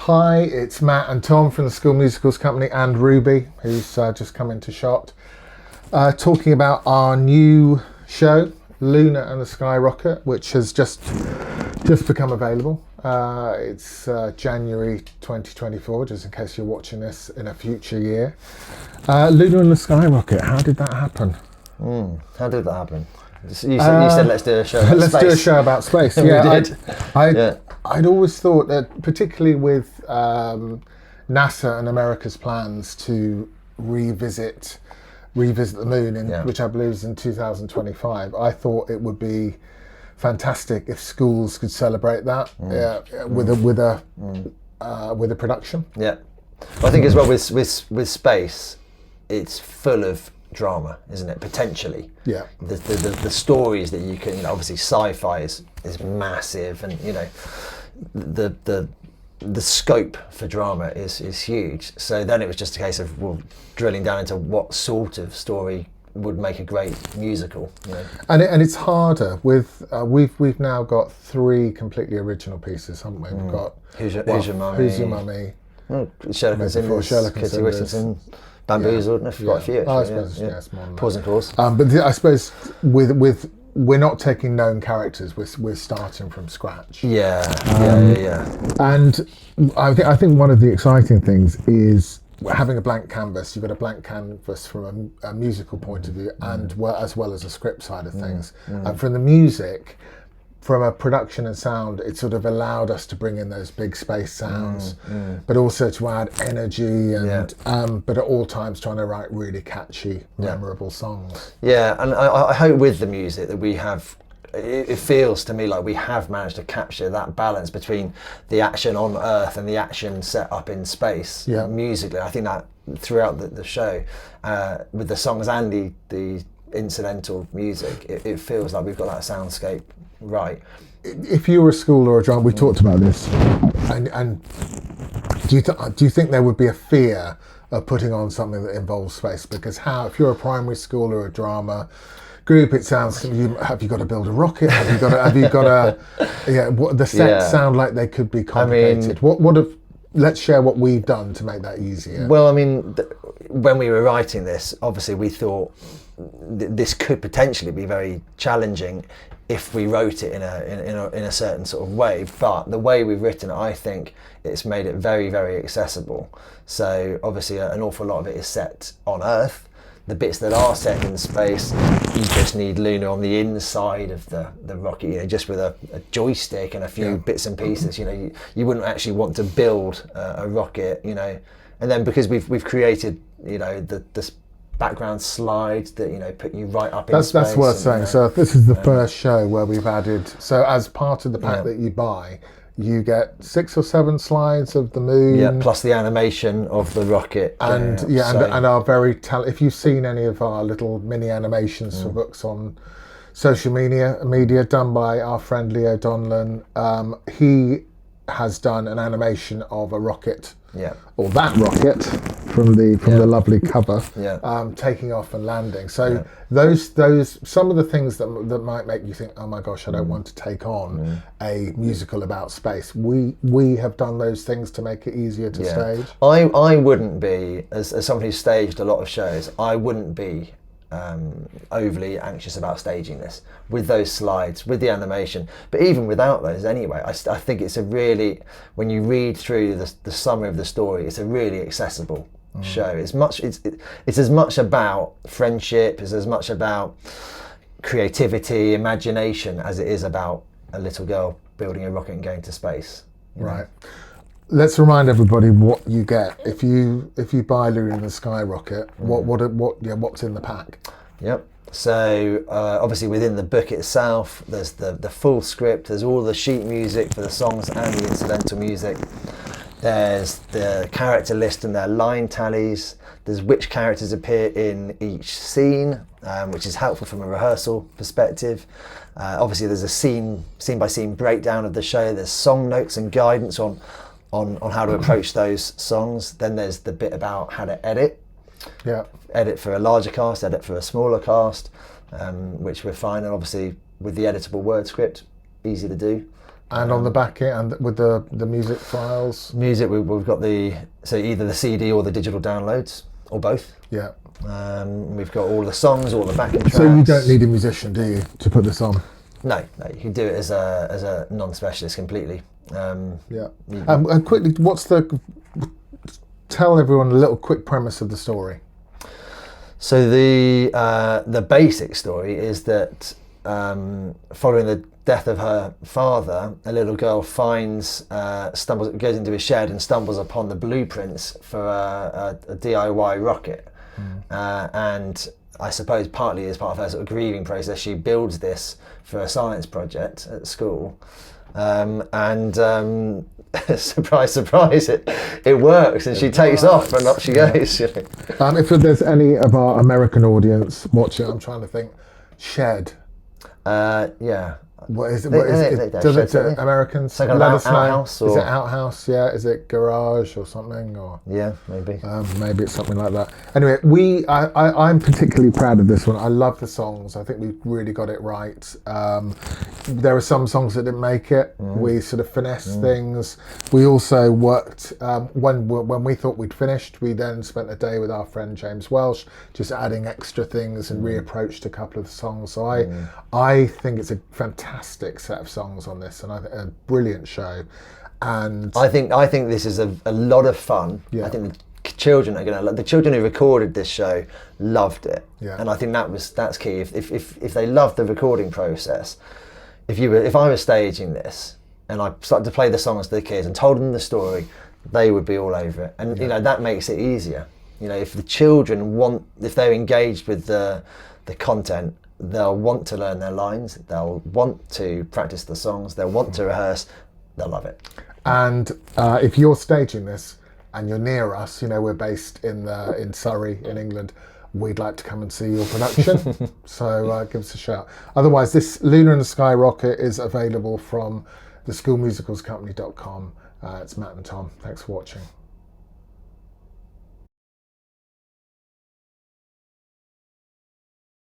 Hi, it's Matt and Tom from the School Musicals Company and Ruby, who's just come into shot, talking about our new show, Luna and the Skyrocket, which has just become available. It's January 2024, just in case you're watching this in a future year. Luna and the Skyrocket, how did that happen? How did that happen? You said let's do a show about space. Let's do a show about space. Yeah, we did. I'd always thought that, particularly with NASA and America's plans to revisit the moon, which I believe is in 2025, I thought it would be fantastic if schools could celebrate that with a production. Yeah, well, I think as well with space, it's full of drama, isn't it? Potentially. Yeah. The stories that you can, obviously sci-fi is massive, and the scope for drama is huge. So then it was just a case of drilling down into what sort of story would make a great musical. And it's harder with we've now got 3 completely original pieces, haven't we? We've got Who's Your Mummy? Who's Your Mummy? Sherlock and Cinders, Kitty Whittington, Bamboozled, and quite a few actually. I suppose, it's more than Pause and Pause. But I suppose with we're not taking known characters. We're starting from scratch. Yeah. And I think one of the exciting things is having a blank canvas. You've got a blank canvas from a musical point of view, and as well as a script side of things. And from the music, from a production and sound, it sort of allowed us to bring in those big space sounds, but also to add energy and but at all times trying to write really catchy, memorable songs. Yeah, and I hope with the music that we have, it feels to me like we have managed to capture that balance between the action on Earth and the action set up in space musically. I think that throughout the show, with the songs and the incidental music, it feels like we've got that soundscape right. If you were a school or a drama, we talked about this, and do you think there would be a fear of putting on something that involves space? Because if you're a primary school or a drama group, it sounds, have you got to build a rocket? Have you got to the sets sound like they could be complicated. Let's share what we've done to make that easier. Well, I mean, when we were writing this, obviously we thought this could potentially be very challenging if we wrote it in a certain sort of way, but the way we've written it, I think it's made it very, very accessible. So obviously an awful lot of it is set on Earth. The bits that are set in space, you just need Luna on the inside of the rocket, just with a joystick and a few bits and pieces. You wouldn't actually want to build a rocket, and then because we've created, the background slides that put you right up in space. That's worth saying. So this is the first show where we've added. So as part of the pack that you buy, you get 6 or 7 slides of the moon. Yeah, plus the animation of the rocket. And and our very if you've seen any of our little mini animations for books on social media done by our friend Leo Donlan, he has done an animation of a rocket. Yeah. Or that rocket from the lovely cover, taking off and landing. So those some of the things that might make you think, oh my gosh, I don't want to take on a musical about space. We have done those things to make it easier to stage. I wouldn't be, as someone who's staged a lot of shows, I wouldn't be overly anxious about staging this with those slides, with the animation, but even without those anyway, I think it's a really, when you read through the summary of the story, it's a really accessible show. It's as much about friendship, it's as much about creativity, imagination, as it is about a little girl building a rocket and going to space. Right. Let's remind everybody what you get if you buy Luna and the Skyrocket. What's in the pack? Yep. So obviously within the book itself, there's the full script. There's all the sheet music for the songs and the incidental music. There's the character list and their line tallies. There's which characters appear in each scene, which is helpful from a rehearsal perspective. Obviously, there's a scene by scene breakdown of the show. There's song notes and guidance on how to approach those songs. Then there's the bit about how to edit. Yeah. Edit for a larger cast, edit for a smaller cast, which we're fine. And obviously with the editable word script, easy to do. And on the back end, and with the music files? Music, we've got either the CD or the digital downloads, or both. Yeah. We've got all the songs, all the backing tracks. So you don't need a musician, do you, to put this on? No, you can do it as a non-specialist completely. Yeah. And quickly, tell everyone a little quick premise of the story. So the basic story is that following the death of her father, a little girl goes into his shed and stumbles upon the blueprints for a DIY rocket. And I suppose partly as part of her sort of grieving process, she builds this for a science project at school. Surprise, surprise, it works, and she takes off and up she goes. If there's any of our American audience watching, I'm trying to think. Shed. Yeah. What is it? Does it to Americans? Like outhouse, is it outhouse? Yeah. Is it garage or something? Or yeah, maybe. Maybe it's something like that. Anyway, I'm particularly proud of this one. I love the songs. I think we really got it right. There are some songs that didn't make it. We sort of finessed things. We also worked when we thought we'd finished. We then spent a day with our friend James Welsh, just adding extra things and reapproached a couple of the songs. So I think it's a fantastic set of songs on this, and I think a brilliant show. And I think this is a lot of fun. Yeah. I think the children are the children who recorded this show loved it. Yeah. And I think that's key. If they loved the recording process, if I was staging this and I started to play the songs to the kids and told them the story, they would be all over it. And that makes it easier. If the children if they're engaged with the content, they'll want to learn their lines, they'll want to practice the songs, they'll want to rehearse, they'll love it. And if you're staging this and you're near us, we're based in Surrey in England, we'd like to come and see your production. So give us a shout. Otherwise, this Lunar and Skyrocket is available from theschoolmusicalscompany.com. It's Matt and Tom. Thanks for watching.